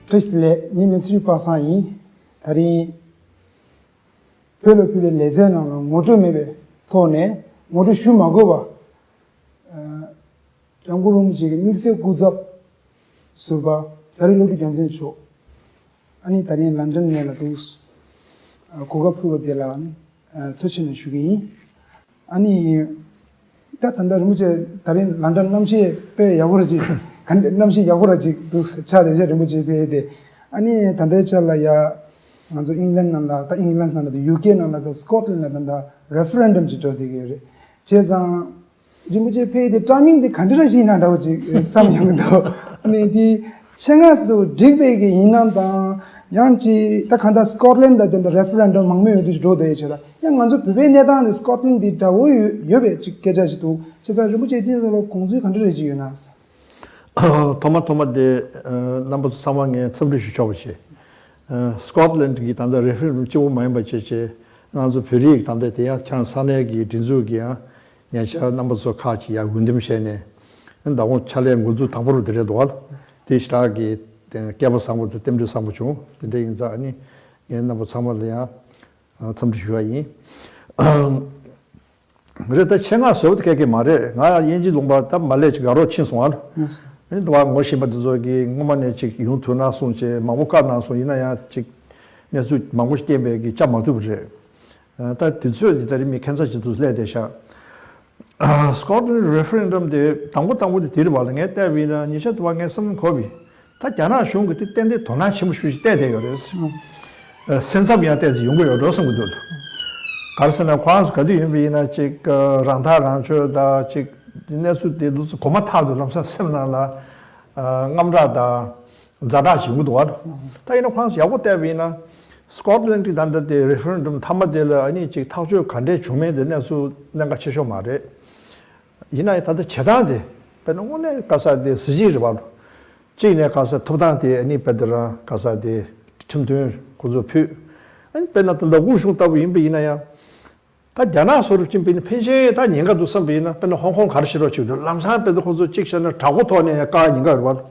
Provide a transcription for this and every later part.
Tristle, Nimitri Passai, Tari Pelo Legend, Moto Mebe, Tone, Moto Shumagova, Yangurum Jig, Mixer Goods up, Suba, very low Ganzen show. Any Tari in London near those Kogapu de la Touching Shugi. Any that under Muche Tarin London Namchi pay Yavuraji, and Namshi Yavuraji, those Chad Muche pay de Ani Tandecha Laya, and England and the England and the UK and the Scotland and the referendum to the Chesa Rimuche pay the timing the country and some young dog. The Changas to dig big in Yanchi, Takanda Scotland, that then the referendum among me this do the Echera. Young Manzo Pivena and Scotland did Tawu, Yobe, Chikajaj to Cesar Rimuche did the Konzu country Unas. Toma de number someone in some Choviche. Scotland get under referendum, Joe Member Cheche, Nanzo Purik, and the Chansanegi, Dinzugia, Yacha numbers of Kachi, Wundim Shene, and the one Chale and Guzu Tamuru de Red Wall, the Stagi, the Gabasam with the Temple Samucho, the day in Zani, and number Samalia, some Shuai. Reta Chenga so the Kake Mare, Naya Yenji Lumba, Malech Garo Chinswan. And the one washing but the Zogi, Momanechik, Yuntuna Sunche, Mamuka Nasunina, Chick, Nesu, Mamush Debegi, Chamatu. That did so that me Kansas to Ledesha. Scotland referendum, the Tangotan with the Tirwal, and there we Nisha to one some Kobe. Tatjana Shung attended Tonachim Swiss Dead. Sensabia as younger or Rossum would do. Carson of Quans, Kadina, Chick, Ranta Rancho, the Chick. Nesu de luz komatado ramsa semnala ngamrada zadachi udwad ta ina khans yago tevina Scotland dan the referendum thamadela ani chi thaujo khande jume de nesu nanga chesho mare ina ta de chedade penone kasa de siji ba chine kasa thodan de ani pedra kasa de chimde kozo phu ani penat lo gushu tabu imbe ina ya 다 야나 소리 좀 비는 펜시에 다 년가도 선비나 pen 홍콩 가르치러 지도 람산 배도 호조 직선을 타고 돈에 까인가 봐.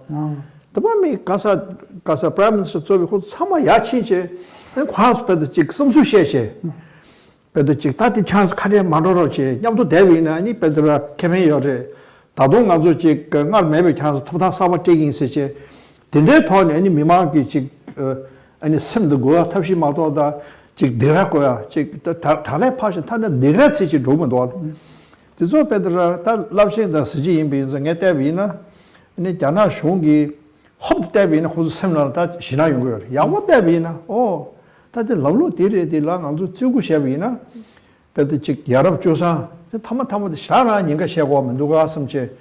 더밤이 가사 프라임미니스터 저기 호 참아 야치제 과스 배도 직 섬수셰셰 배도 직 다티 찬스 카리에 만들어지 냠도 대위나 아니 배도라 캠페인여래 다동 아주 직 갈 매비 찬스 토다 사바 떼긴 세제 딘데 돈 아니 미마기 직 아니 샘도 고아 탑시 마도다 즉 내라고야 즉 다래 파시 타는 내라치지 로만도 그래서 베드라 다 랍신다 스지 임비즈 녜때비나 네 자나 쇼기 홉 때비나 호주 샘나다 시나 용거 야고 때비나 다들 럽로 데레데라 안주 쭈고 샤비나 베드 즉 야랍 조사 타마타마도 샤라 닌가 샤고 누가 섬제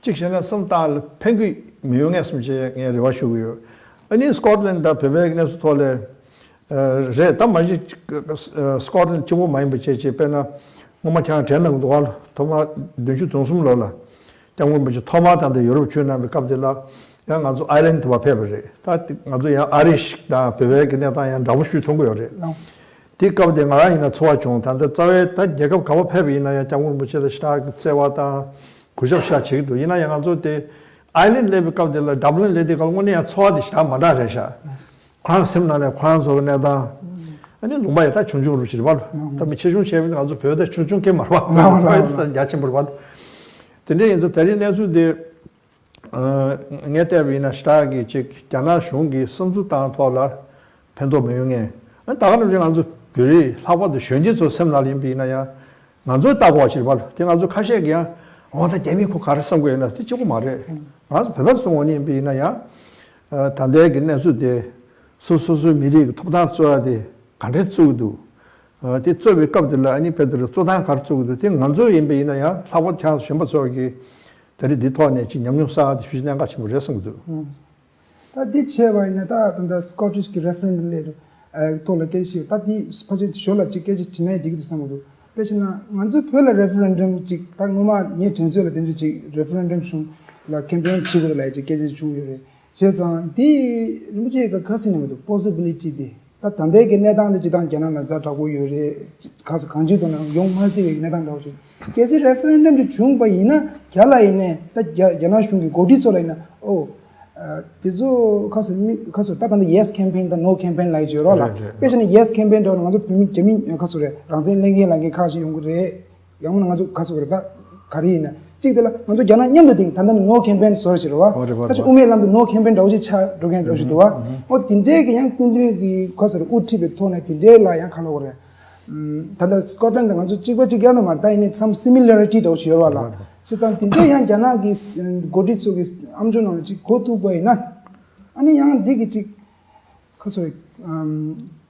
직선에 섬달 팽귀 미용에 섬제 레와쇼고요 아니 스코틀랜드 베베그네스 톨레 Reta Maji Scotland Chibu Maimba Cheche Pena Momachan Tenang Dual, Toma Dunchu Tonsum Lola, Tangumbach Toma and the Europe Chuna Capdilla, Young Azu Island to a paper. That Azu Irish, the Pevek and Damushu Tongore. Take up the Marina Twachon, and the Tare, that Jacob Kawa Heavy in a Tangumbach Stark, Sewata, Kujabsha Chik, Yina Yangazo, the island level Capdilla, Dublin Lady Galmonia, Swadish, Madaresha. 관심나네 관소네다 아니 농바에다 중중으로 지르 봐. 그다음에 체중 체면 아주 배우다 중중게 말아. 나와서 야침 봐. 근데 이제 다리내주데 녜때비나 스타기 즉 자나 숑기 섬주다 돌아 펜도 메용에 다가는 좀 아주 별이 사바도 현지서 셈날림 비나야 만조 따고 하실 봐. 제가 아주 카시에기야 다 재미고 가르선 거에나 저거 말해. 아주 배달송원이 비나야 단대기내주데 소소소 미리 토다 줘야 돼. 간대 줘도 대 줘비 갑들라 아니 배들 줘다 가르쳐도 돼. 먼저 임베이나야 사고 찬스 셴바 저기 다리 디토네 지 냠냠사 디피나 같이 모르겠어도. 다 디체바이나 다 근데 스코티시 레퍼런덤 레도 톨레케시 다디 스포지 쇼라 지케지 지나이 디기도 상도. 배시나 먼저 별 레퍼런덤 지 당고마 니 텐서를 된지 레퍼런덤 슌라 캠페인 치고 라이지 케지 주요래. 제가 디 무지가 가시는 것도 possibility 디. 다 단대게 내단데 지단 견나나 자타고 요래 가서 간지도는 용마시게 내단 나오지. 계시 레퍼런덤 중 바이나 캬라이네 다 견나 슝기 고디 소라이나 비조 가서 따단 yes campaign the no campaign like 저라 배신이 yes campaign 도 가서 재미 가서래 랑젠 랭게 가시 용거래 영문 가서 그러다 가리나 찍들라 먼저 전화 냠도 단단 no campaign 소리로 다시 우메람도 no campaign 도지 차 도겐 도지도와 딘데 그냥 군들이 가서 우티베 토네 딘데 라양 칼로 그래 단단 스코틀랜드 가서 찍어지게는 말다 이네 some similarity 도지요라 시장 딘데 양 전화기 고디 속에 암존을 찍 고투 보이나 아니 양 되게 찍 가서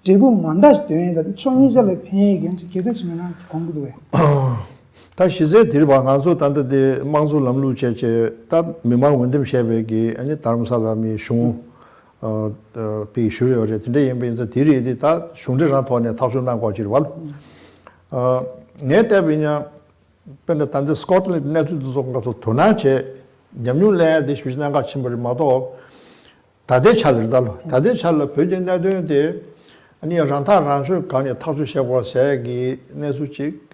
제부 만다스 되는데 총이절에 폐기 계속 치면 공부도 해 다 시제 들방한소 단데 망소 람루 체체 다 미망 원듬 셰베기 아니 다른 사람이 숑 비쇼여제 근데 임베인자 디리디 다 숑제랑 토네 타존난 거지를 왈 네테비냐 펜데 단데 스코틀랜드 네트도 좀가서 도나체 냠뉴레 데시비나가 침벌 마도 다데 차르달 다데 차르 표정나도데 아니 란타 란쇼 가니 타주 셰버 세기 네수치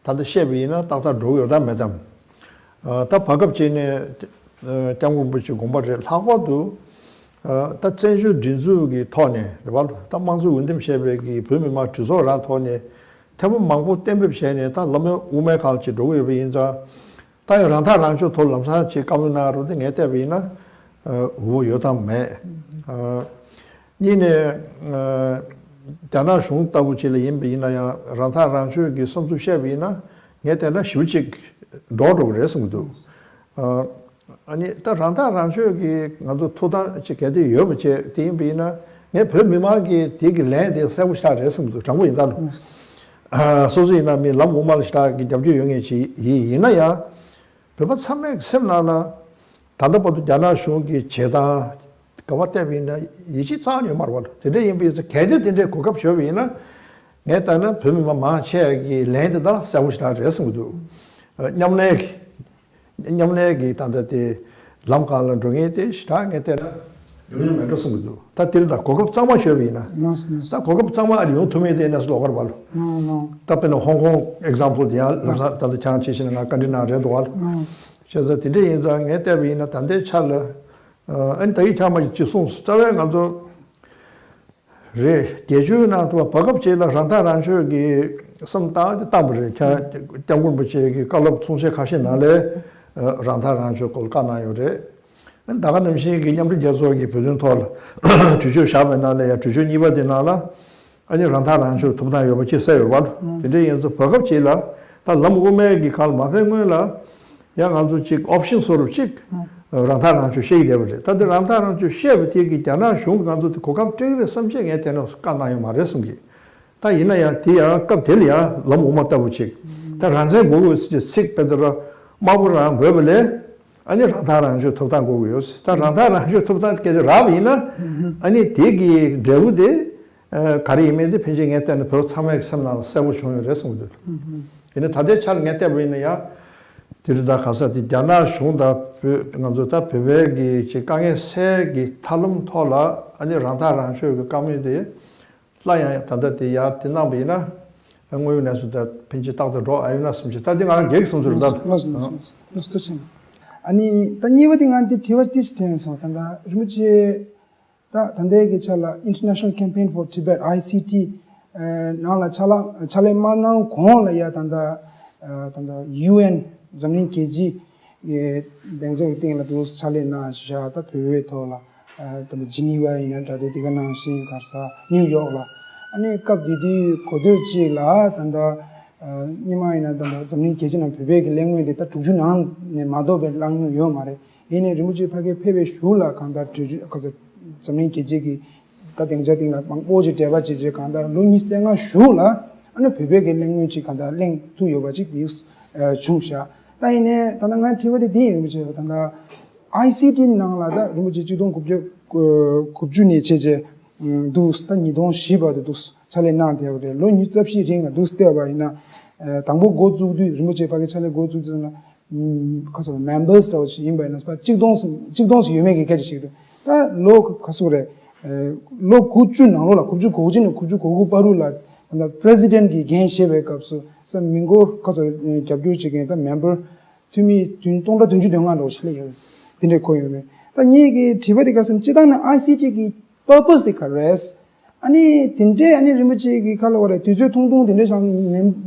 다들 셰비나 다다 로요다 매담 다 바갑제네 장군부치 공부를 하고도 다 전주 진주기 토네 다 망수 운동 셰베기 범위마 주소라 토네 대부분 망고 땜베셰네 다 너무 우메 갈지 로요 비인자 다 란타 란쇼 돌람사 지 까문나로데 네테비나 우요담매 니네 다나 숑타부치레 임비나야 란타란슈기 섬수셰비나 녜테나 슈직 도도레스무도 아니 다 란타란슈기 나도 토다 치게데 여버체 팀비나 네 범미마기 되게 랜데 세우스타레스무도 장고인다 소지나 미 람오말스타기 잡주 용해지 이나야 베바 참매 셈나나 단도보도 다나 숑기 제다 가와테비나 이시차니 말월 근데 임비서 개들인데 고급 쇼비나 내다는 범위만 마체기 랜드다 사우스다 레스무도 냠내기 단데데 람칼은 중에데 스타게테나 요즘에도 스무도 다 들다 고급 장마 쇼비나 다 고급 장마 아니 요토메데나스 로거발 답에는 홍콩 example 디아 라사 단데 찬치시나 간디나 레도알 그래서 근데 인장 에테비나 단데 찰 안타이 참아 지송 자외 간저 레 대주나도 바갑제라 란다란쇼기 섬다 따브레 차 장군부치기 깔럽 총세 가시나래 란다란쇼 콜카나요레 다가 넘시 기념리 제조기 표준토 주주 샤베나래 주주 니바데나라 아니 란다란쇼 도다 요버치 세요발 근데 연서 바갑제라 다 람고메기 칼마페메라 양안주 직 옵션 소르직 란타란주 셰이데버제 다들 란타란주 셰브티기 있잖아 숑간주 고감 트레 섬쟁에 때는 까나요 말했음기 다 이나야 디야 갑델이야 너무 못다부치 다 란세 보고 있지 식 베드라 마부라 베벨레 아니 란타란주 토단 고고요 다 란타란주 토단 게 라비나 아니 디기 데우데 가리메데 펜쟁에 때는 더 참에 섬나 세고 쇼를 했습니다 이제 다들 잘 냈대 보이네요 들다 가서 디자나 숑다 그나저다 베베기 지강에 세기 탈름 토라 아니 란타란쇼 그 까미데 라야 단다디야 디나비나 응외나서다 펜지 딱도 아이나 숨지 다딩아 계획 숨줄다 맞습니다. 아니 단니버딩한테 티버스티스텐서 단다 루치 다 단대기 찰라 International Campaign for Tibet ICT 나라 찰레마나 공라야 단다 UN जमीन KG ये देंजो इतिंग ला दोस चाले ना शाता पेवे थोला तो Geneva इना तादो दिगना सिं करसा New York ला अने कब दीदी कोदो जी ला तंदा निमा इना तंदा जमीन केजी ना पेवे के लैंग्वेज देता तुजु नाम ने मादो बे लांग यो मारे इने रिमुजी फागे पेवे शुला कांदा तुजु कज जमीन केजी की ता देंजो तिंग ला पंपोज देवा जी कांदा लोनी सेंगा शुला अने पेवे के लैंग्वेज कांदा लिंक तु यो बाजी दिस chung ताइने तनंगा थिवदे दि मुझे तंगा ICT नांगलादा रुमुजी जुदों कुबजुनी चेजे दुस ता निदों शिबा दुस चाले ना देवरे लो निचपसी रिंग दुस देबा इना 당보 고주도 रुमुजे पागे चाले 고주जना कस मेंबर्स ता छि 임바이나 바 직동스 유명하게 가지시도 다 가수래 로 구주 나로라 구주 고지는 구주 고고 바루라 나 프레지던트 기 겐셰베 갑수 some mingo cause capture chicken the member to me tun tongda tunju denga lo chile yes dine koyone 다 니게 티베트 가서 지단 ICT 기 purpose 디 카레스 아니 딘데 아니 리무치 기 칼로레 뒤저 통통 딘데 상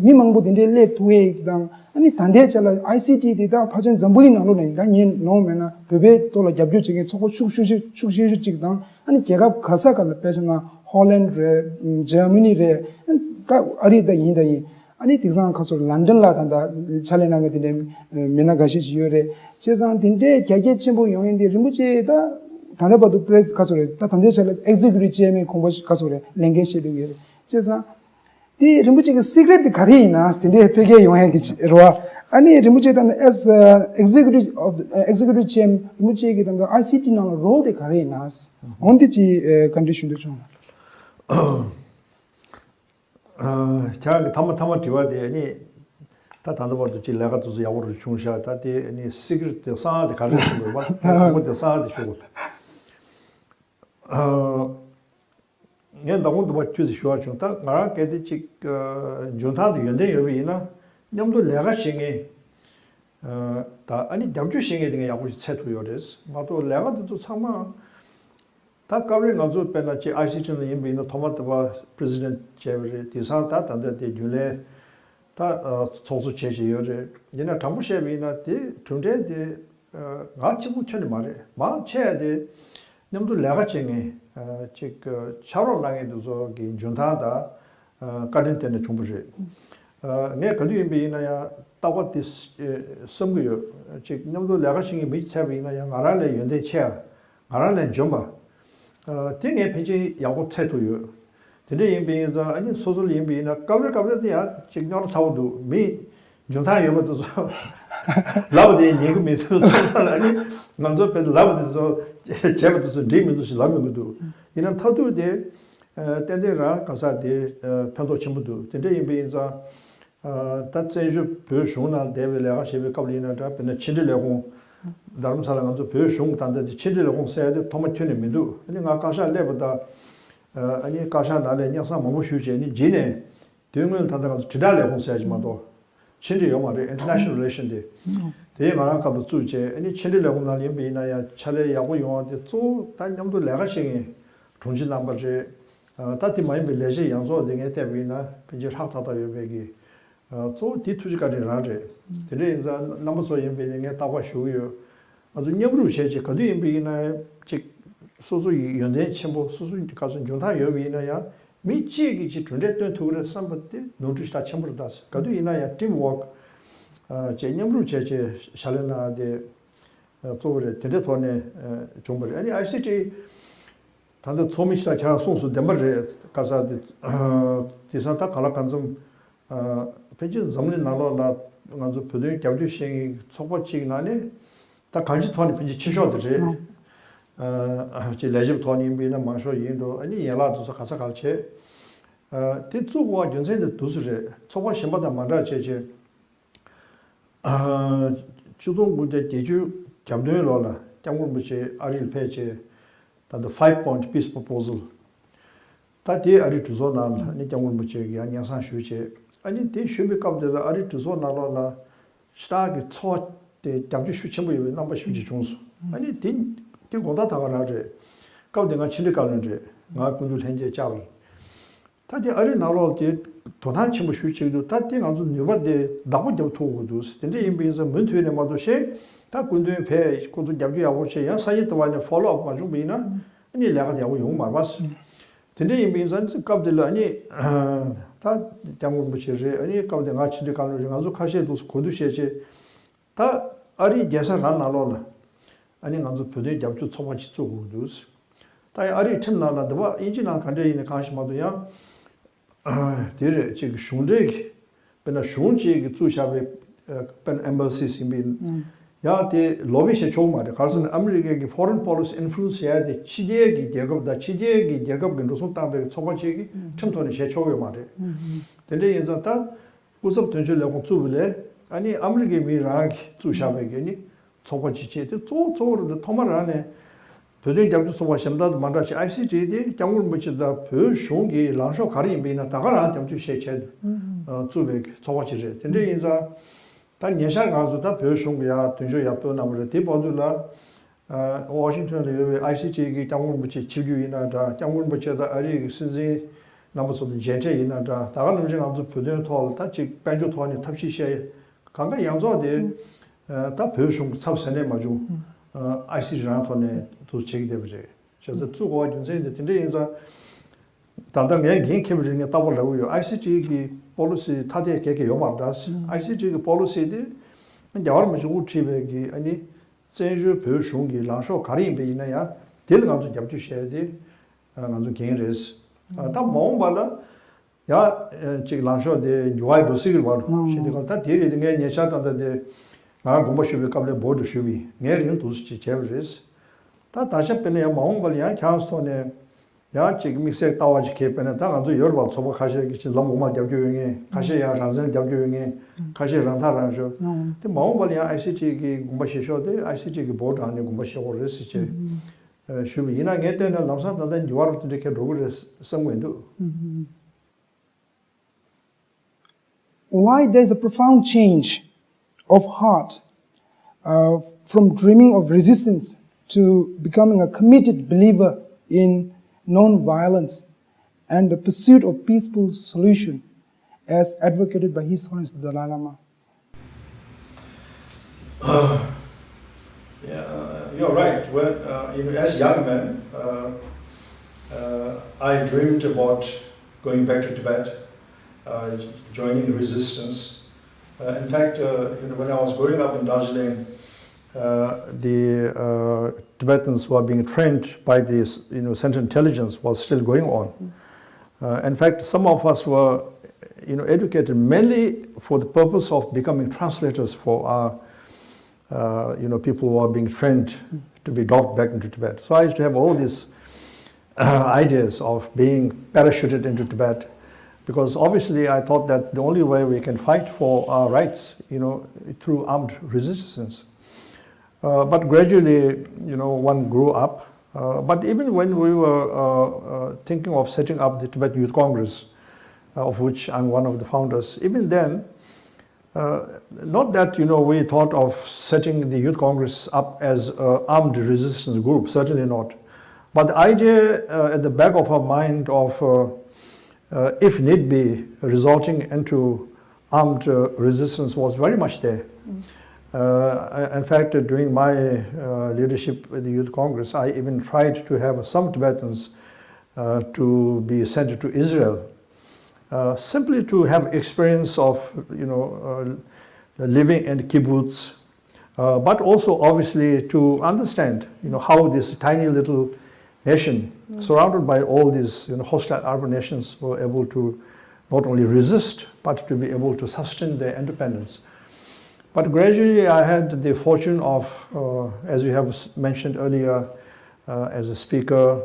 미망보 딘데 레 투에 기당 아니 단대 잘라 ICT 디다 파전 잠불이 나로네 다니 노메나 베베 또라 잡주 지게 초고 축슈슈 찍당 아니 개가 가사 칼 페스나 홀랜드 저머니 레 아리다 인다이 아니 디상 가서 런던 라단다 찰레나게 딘데 메나가시 지요레 세상 딘데 개개 침보 용인데 리무치다 단대바도 프레스 가서래 다 단대 찰레 executive chairman 공부 가서래 랭게시도 위에 세상 디 리무치가 시크릿 가리나 딘데 페게 용행기 로아 아니 리무치단 as executive chairman 리무치게 단다 ICT 나 로데 가리나스 온디지 컨디션도 좀 자, 타마 디와데 아니 다 단도버도 질라가 또 야고를 중시하 다디 아니 시크릿 사아데 가르치는 거 봐. 그것도 사아데 쇼고. 년 당원도 뭐 주지 쇼아 중다 나라 게디 직 존타도 연대 여비나 냠도 내가 싱에 다 아니 잠주 싱에 등에 야고 채토요레스. 마도 내가도 참마 다 가브리 가서 빼나지 ICT는 임비는 토마토바 프레지던트 제베리 디사타 단데데 줄레 다 소수 제시요레 얘네 담부셰비나 디 tun데데 같이 붙여는 말해 마 쳐야데 넘도 내가 쟁에 즉 차로랑에도 저기 존타다 가든테네 좀부제 내 그도 임비나야 따고디 섬고요 즉 넘도 내가 쟁이 미차비나야 알아내 연대 쳐 알아내 좀봐 땡에 페이지 야고 채도요. 근데 임비에서 아니 소설 임비나 까불까불이야. 직녀로 차고도 미 존타 여버도 라브데 얘기면 소설 아니 먼저 배 라브데서 제버도 디미도시 라면도 이런 타도데 텐데라 가사데 편도 전부도 근데 임비에서 tatseju peu shona develega shebe kablina da pena chindelegon dharamsala nganzo peu shong tanda de chindelegon sayade tomatune medu ani nga kasha lebada ani kasha nale nyasa momo shuje ni jine demel tanda nganzo tidalegon sayaji mado chinde yomare international relation de marang ka bu je ani chindelegon nale yembe ya chale yago yomade zo dan nyamdo lega shenge 동진 남바제 다티 많이 빌레제 양조 등에 대비나 빈지 하다다 여백이 저 뒤투지까지 라제 근데 이제 남부서 연배능에 다와 쇼요 아주 녀브루 셰제 거두 연배이나 즉 소소 연대 첨부 소소 가서 중타 여비나야 미치기 지 준대던 투를 삼버때 노트스타 첨부다스 거두 이나야 팀워크 제 녀브루 셰제 샬레나데 저거를 데데톤에 정보를 아니 ICT 단도 소미치다 제가 송수 덴버제 가서 디사타 칼라칸좀 펜진 점리 나로나 가서 표대 잡주시 초보치 나네 다 간지 돈이 펜지 치셔들이 제 레집 돈이 비나 마셔 인도 아니 연락도 가서 갈체 대주고 전세도 도스레 초보 신바다 만다 제제 주동 문제 대주 잡도로라 장군 부지 아릴 페이지 the 5-point peace proposal. Tati ari tuzo nal ni jangun buche ya nyasa shuche. Ani te shubi kabde da ari tuzo nal la sta ge cho de jamju shuche bu yi namba shuji jongsu. Ani te goda ta ga je. Kabde nga chinde ka je. Nga kundu henje jawi. Tati ari nal de 도난 침부 shuche tati nga zu nyoba de dabu jaw to gu tende imbe za mun thwe ne ma do she 다 군도에 배 군도 잡기 하고 제야 사이 동안에 follow up 가지고 비나 아니 내가 되고 용 말봤어. 근데 이 민선 갑들 아니 다 장군 부처제 아니 갑들 같이 가는 가서 카시도 고두시에 다 아리 제사 안 나로라. 아니 가서 표대 잡주 초바치 쪽으로 다 아리 틈나나도 봐 인지나 간대에 가시마도야 데레 지금 슌제 베나 슌제 주샤베 pen embassies in 야, 대 로비시 좋은 말이야. 가서는 아메리카의 foreign policy influence 해야 돼. 치제기 대급다. 치제기 대급 근로선 땅에 초반치기 첨토는 제초요 말이야. 근데 이제 다 무슨 된줄려고 주불에 아니 아메리카 미랑 주샤베게니 초반치체도 조조로 토말 안에 도저히 잡을 수 없음다도 만다시 ICTD 장물 붙이다 별 쇼기 랑쇼 가리미나 다가라 잡주 셰체 주베 초반치제. 근데 이제 다 예상 가서 다 배우신 거야. 등조 yap도 나무를 대보들라 Washington ICT ki 장군 부치 질규이나다 장군 부치다 아리 신지 남부서도 젠제이나다 다가 넘지 감도 표현 토할 다지 반주 토하니 탑시시에 강가 양조데 다 배우신 탑선에 마주 ICT랑 토네 도 제기되버제 저도 주고 인생인데 근데 인자 단단히 개인 캐비링에 따보려고요 ICT 기 policy 타대 개개 요말다스 ICT 기 policy데 여러 뭐 우치베기 아니 제주 배우송기 랑쇼 가리베이나야 딜 감주 잡주셔야지 감주 개인레스 다 모음발라 야 지금 랑쇼데 UI 도시를 봐 시대가 다 뒤에 있는 게 예차단데 나 공부시비 갑래 보드 시비 내리는 도시 제브레스 다 다시 빼내야 모음발이야 찬스톤에 야 지금 믹스에 따와지 개변에 다 감주 여러 번 소바 가셔야지 너무만 잡교용에 가셔야 ranzen 잡교용에 가셔야 란타라죠 근데 모음발이야 ICT 기 공부시셔도 ICT 기 보드 안에 공부시고를 쓰지 시비 이나게 때는 남산단데 유아로 이렇게 로그를 성wen도 Why there's a profound change of heart from dreaming of resistance to becoming a committed believer in non-violence and the pursuit of peaceful solution as advocated by His Holiness the Dalai Lama? You're right. Well, as a young man, I dreamed about going back to Tibet, joining resistance. In fact, when I was growing up in Darjeeling, the Tibetans who are being trained by the Central Intelligence was still going on. In fact, some of us were educated mainly for the purpose of becoming translators for our people who are being trained to be docked back into Tibet. So I used to have all these ideas of being parachuted into Tibet, because obviously I thought that the only way we can fight for our rights, through armed resistance. But gradually, one grew up. But even when we were thinking of setting up the Tibetan Youth Congress, of which I'm one of the founders, even then, not that we thought of setting the Youth Congress up as an armed resistance group, certainly not. But the idea at the back of our mind of, if need be, resorting into armed resistance was very much there. In fact, during my leadership with the Youth Congress, I even tried to have some Tibetans to be sent to Israel, simply to have experience of living in kibbutz, but also obviously to understand how this tiny little nation, surrounded by all these hostile Arab nations, were able to not only resist but to be able to sustain their independence. But gradually I had the fortune of, as you have mentioned earlier, as a speaker,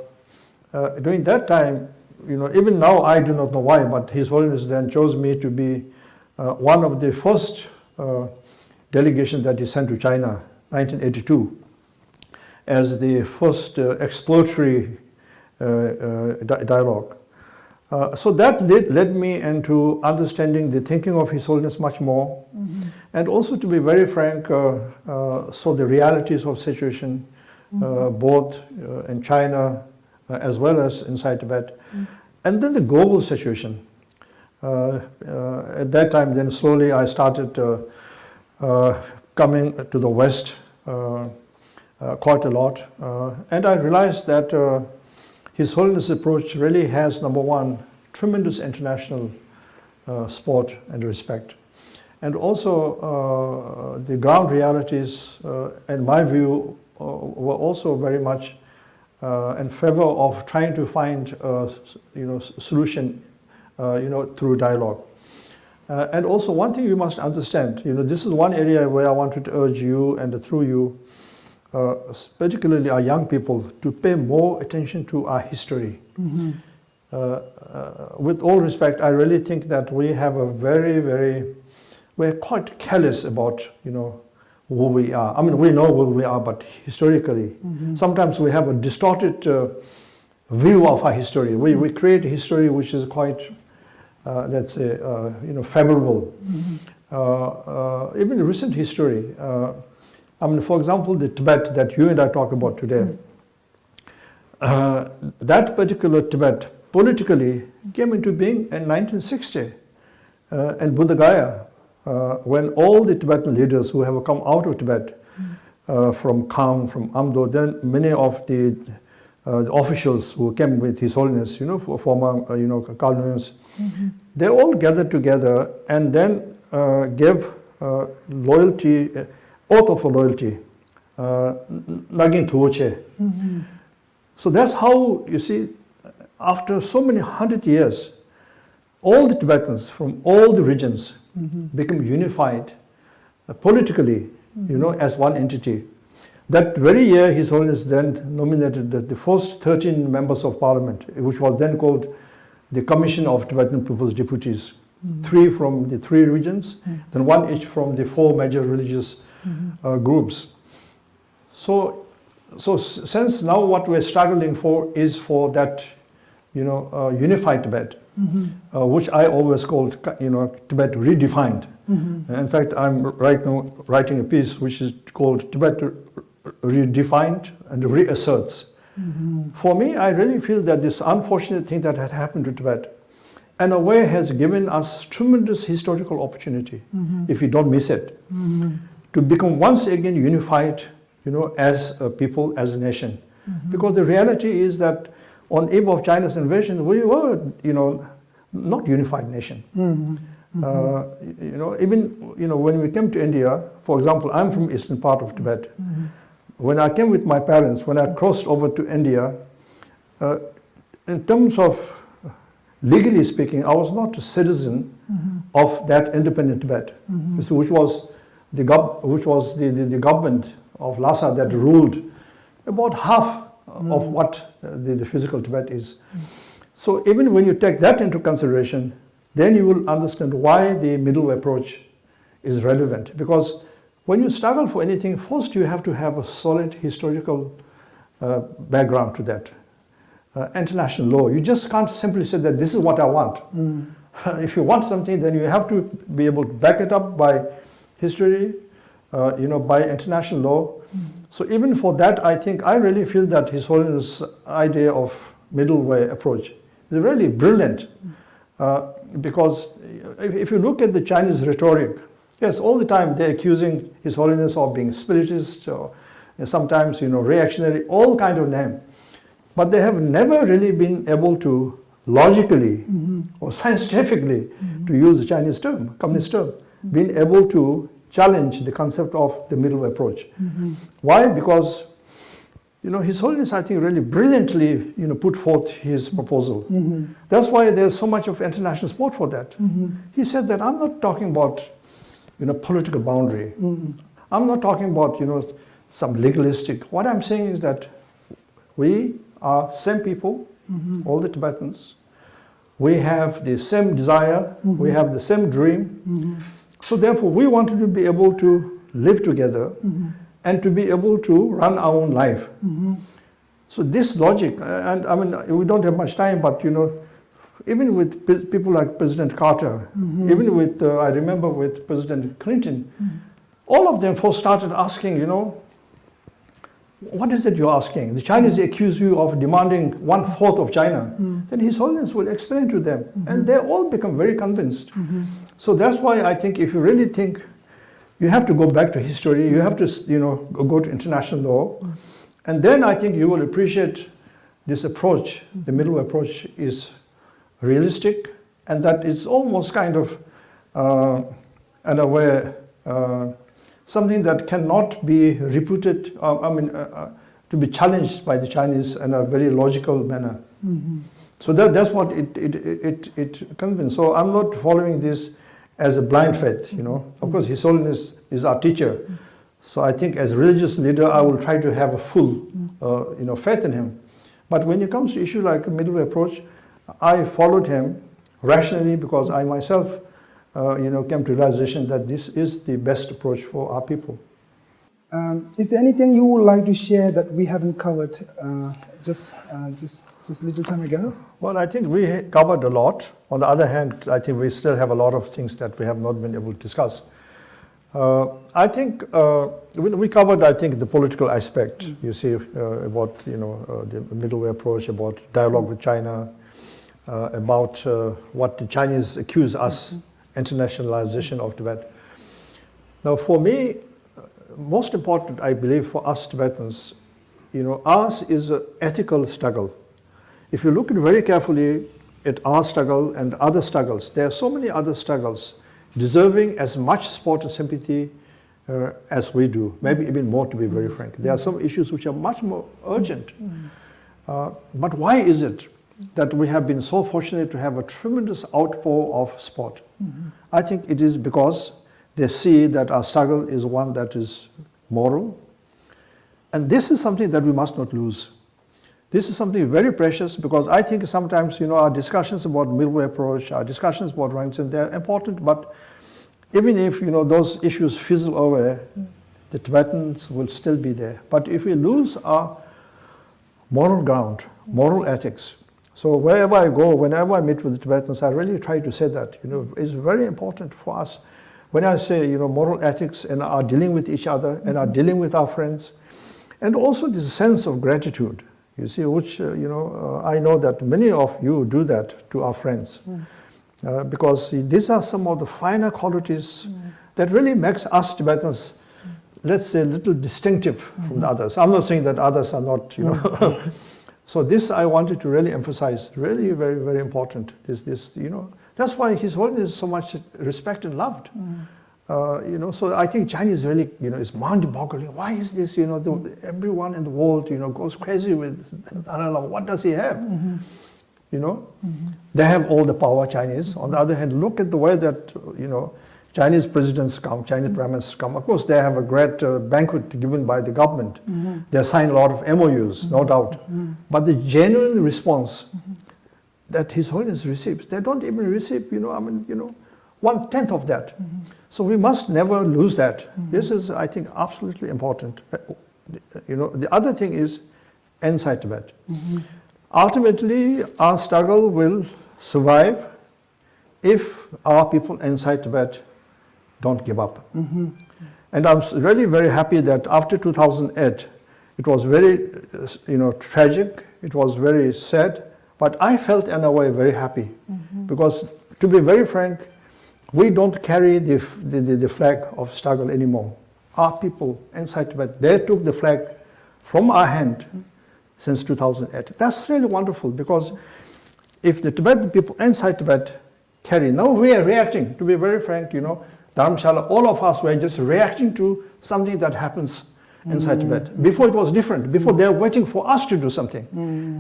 during that time, even now I do not know why, but His Holiness then chose me to be one of the first delegation that he sent to China, 1982, as the first exploratory dialogue. So that led me into understanding the thinking of His Holiness much more, and also, to be very frank, saw the realities of situation both in China as well as inside Tibet, and then the global situation. At that time, then slowly I started coming to the West quite a lot, and I realized that His Holiness' approach really has, number one, tremendous international support and respect. And also the ground realities, in my view, were also very much in favor of trying to find a solution through dialogue. And also one thing you must understand, this is one area where I wanted to urge you, and through you, particularly our young people, to pay more attention to our history. With all respect, I really think that we have a we're quite careless about, who we are. I mean, we know who we are, but historically, sometimes we have a distorted view of our history. We create a history which is quite, let's say, favorable. Even recent history, I mean, for example, the Tibet that you and I talk about today, that particular Tibet politically came into being in 1960 in Buddha Gaya, when all the Tibetan leaders who have come out of Tibet, from Kham, from Amdo, then many of the officials who came with His Holiness, former, colonials, they all gathered together and then gave loyalty, oath of loyalty, Nagin Tuoche. So that's how, you see, after so many 100 years, all the Tibetans from all the regions become unified politically, as one entity. That very year, His Holiness then nominated the first 13 members of parliament, which was then called the Commission of Tibetan People's Deputies. 3 from the 3 regions, then 1 each from the 4 major religious groups. So since now what we're struggling for is for that, unified Tibet, which I always called, Tibet redefined. In fact, I'm right now writing a piece which is called Tibet redefined and reasserts. For me, I really feel that this unfortunate thing that had happened to Tibet, in a way, has given us tremendous historical opportunity, if we don't miss it, to become once again unified, as a people, as a nation. Because the reality is that on eve of China's invasion, we were, not unified nation. Even, when we came to India, for example, I'm from eastern part of Tibet. When I came with my parents, when I crossed over to India, in terms of legally speaking, I was not a citizen of that independent Tibet, which was the government of Lhasa that ruled about half of what the physical Tibet is. So even when you take that into consideration, then you will understand why the middle approach is relevant. Because when you struggle for anything, first you have to have a solid historical background to that. International law, you just can't simply say that this is what I want. If you want something, then you have to be able to back it up by history, by international law. So even for that, I think I really feel that His Holiness' idea of middle way approach is really brilliant. Because if you look at the Chinese rhetoric, yes, all the time they're accusing His Holiness of being spiritist or sometimes, reactionary, all kind of name. But they have never really been able to logically or scientifically, to use the Chinese term, communist term, been able to challenge the concept of the middle approach. Why? Because, His Holiness, I think, really brilliantly, put forth his proposal. That's why there's so much of international support for that. He said that I'm not talking about, political boundary. I'm not talking about, some legalistic. What I'm saying is that we are same people, all the Tibetans. We have the same desire. We have the same dream. So therefore, we wanted to be able to live together and to be able to run our own life. So this logic, and I mean, we don't have much time, but even with people like President Carter, even with, I remember with President Clinton, all of them first started asking, what is it you're asking? The Chinese accuse you of demanding 1/4 of China. Then His Holiness will explain to them. And they all become very convinced. So that's why I think if you really think, you have to go back to history, you have to, go to international law. And then I think you will appreciate this approach, the middle approach is realistic, and that it's almost kind of, in a way, something that cannot be reputed, to be challenged by the Chinese in a very logical manner. So that's what it convinced. So I'm not following this as a blind faith, Of course, His Holiness is our teacher. So I think as a religious leader, I will try to have a full, faith in him. But when it comes to issue like a middle way approach, I followed him rationally because I myself, came to realization that this is the best approach for our people. Is there anything you would like to share that we haven't covered just a little time ago? Well, I think we covered a lot. On the other hand, I think we still have a lot of things that we have not been able to discuss. I think we covered, I think, the political aspect. You see, about the middle way approach, about dialogue with China, about what the Chinese accuse us, internationalization of Tibet. Now, for me, most important, I believe, for us Tibetans, ours is an ethical struggle. If you look at very carefully at our struggle and other struggles, there are so many other struggles deserving as much support and sympathy as we do, maybe even more, to be very frank. There are some issues which are much more urgent. But why is it that we have been so fortunate to have a tremendous outpour of support? I think it is because they see that our struggle is one that is moral. And this is something that we must not lose. This is something very precious, because I think sometimes, our discussions about middle way approach, our discussions about ranks, and they're important, but even if, those issues fizzle away, the Tibetans will still be there. But if we lose our moral ground, moral ethics, so wherever I go, whenever I meet with the Tibetans, I really try to say that, it's very important for us. When I say, moral ethics and are dealing with each other and are dealing with our friends, and also this sense of gratitude, you see, which, I know that many of you do that to our friends. Because these are some of the finer qualities that really makes us Tibetans, let's say, a little distinctive from the others. I'm not saying that others are not, So this I wanted to really emphasize, really very, very important. That's why His Holiness is so much respected and loved. So I think Chinese really, is mind-boggling. Why is this, everyone in the world, goes crazy with Dalai Lama. What does he have? They have all the power, Chinese. On the other hand, look at the way that, Chinese presidents come, Chinese prime ministers come. Of course, they have a great banquet given by the government. They sign a lot of MOUs, no doubt. But the genuine response that His Holiness receives, they don't even receive, 1/10 of that. So we must never lose that. This is, I think, absolutely important. The other thing is inside Tibet. Ultimately, our struggle will survive if our people inside Tibet don't give up. And I'm really very happy that after 2008, it was very, tragic. It was very sad. But I felt in a way very happy, because to be very frank, we don't carry the flag of struggle anymore. Our people inside Tibet, they took the flag from our hand since 2008. That's really wonderful, because if the Tibetan people inside Tibet carry, now we are reacting, to be very frank, Dharamshala, all of us were just reacting to something that happens inside Tibet. Before it was different. Before they were waiting for us to do something.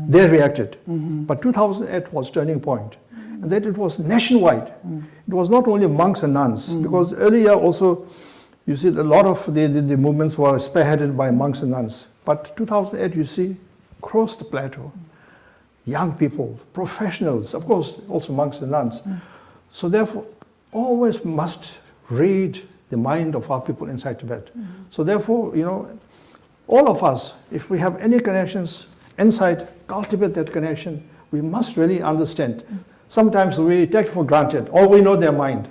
They reacted. But 2008 was turning point. And that it was nationwide. It was not only monks and nuns, because earlier also, you see, a lot of the movements were spearheaded by monks and nuns. But 2008, you see, across the plateau, young people, professionals, of course, also monks and nuns. So therefore, always must read the mind of our people inside Tibet. So therefore, all of us, if we have any connections inside, cultivate that connection. We must really understand. Sometimes we take for granted, or we know their mind.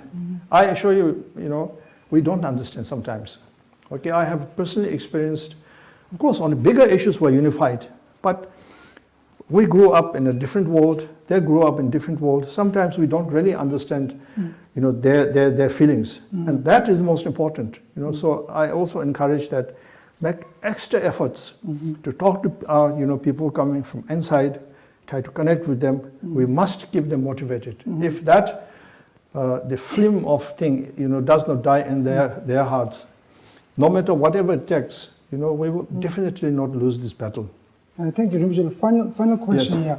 I assure you, we don't understand sometimes. Okay, I have personally experienced, of course, on the bigger issues we're unified, but we grew up in a different world, they grew up in a different world. Sometimes we don't really understand, their feelings. And that is most important, So I also encourage that, make extra efforts to talk to our, people coming from inside, try to connect with them. We must keep them motivated. If that, the flame of thing, does not die in their hearts, no matter whatever it takes, we will definitely not lose this battle. Thank you, Rinpoche. Final question here.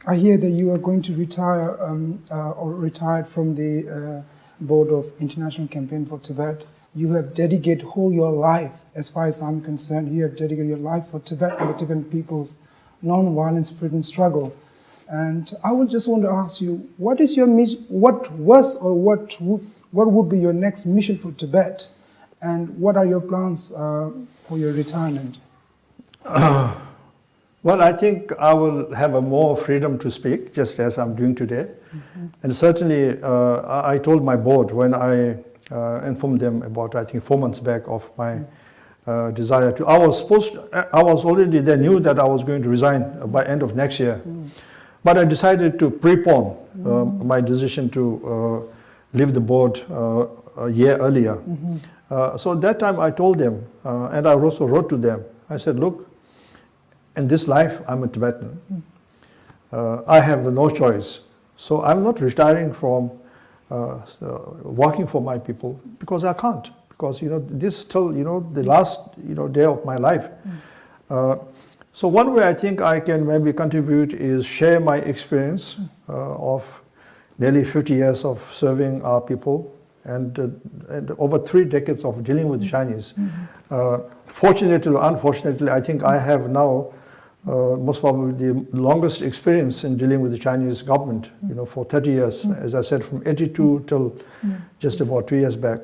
I hear that you are going to retire or retired from the board of International Campaign for Tibet. You have dedicated whole your life, as far as I'm concerned, you have dedicated your life for Tibet and the Tibetan people's non-violence freedom struggle. And I would just want to ask you, what is your what was or what would be your next mission for Tibet, and what are your plans for your retirement? Well, I think I will have a more freedom to speak, just as I'm doing today. And certainly, I told my board when I informed them about, I think, 4 months back of my desire to. I was already, they knew that I was going to resign by end of next year. But I decided to prepone my decision to leave the board a year earlier. So at that time I told them, and I also wrote to them, I said, look, in this life I'm a Tibetan. I have no choice. So I'm not retiring from working for my people because I can't. Because this is still the last day of my life. So one way I think I can maybe contribute is share my experience of nearly 50 years of serving our people and over 3 decades of dealing with the Chinese. Fortunately or unfortunately, I think I have now most probably the longest experience in dealing with the Chinese government, for 30 years, as I said, from 82 till just about 2 years back.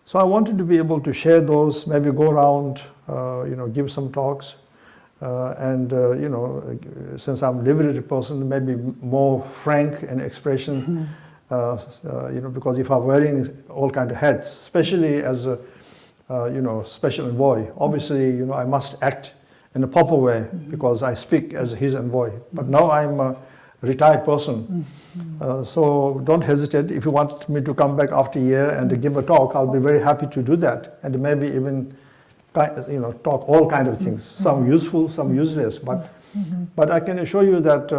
So I wanted to be able to share those, maybe go around, give some talks. Since I'm a liberated person, maybe more frank in expression, because if I'm wearing all kinds of hats, especially as a, special envoy, obviously, I must act in a proper way because I speak as his envoy. But now I'm a retired person, so don't hesitate. If you want me to come back after a year and to give a talk, I'll be very happy to do that, and maybe even talk all kinds of things, some useful, some useless, but I can assure you that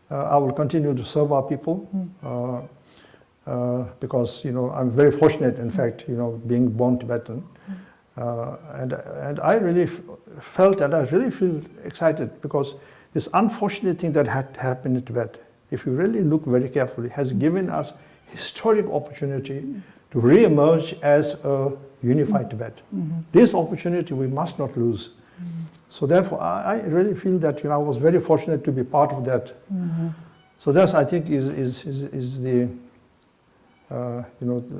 I will continue to serve our people because I'm very fortunate, in fact, being born Tibetan, and I really felt that I really feel excited because this unfortunate thing that had happened in Tibet, if you really look very carefully, has given us historic opportunity to re-emerge as a unified Tibet. This opportunity we must not lose. So therefore, I really feel that I was very fortunate to be part of that. So that's, I think, is the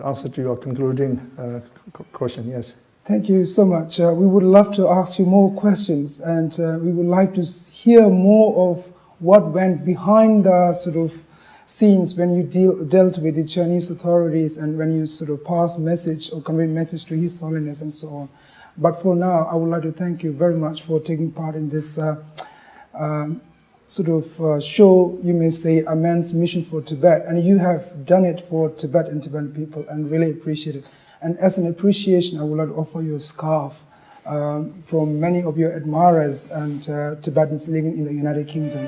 answer to your concluding question. Yes. Thank you so much. We would love to ask you more questions, and we would like to hear more of what went behind the sort of scenes when you dealt with the Chinese authorities and when you sort of passed message or conveyed message to His Holiness and so on. But for now, I would like to thank you very much for taking part in this show, you may say, a man's mission for Tibet. And you have done it for Tibet and Tibetan people, and really appreciate it. And as an appreciation, I would like to offer you a scarf from many of your admirers and Tibetans living in the United Kingdom.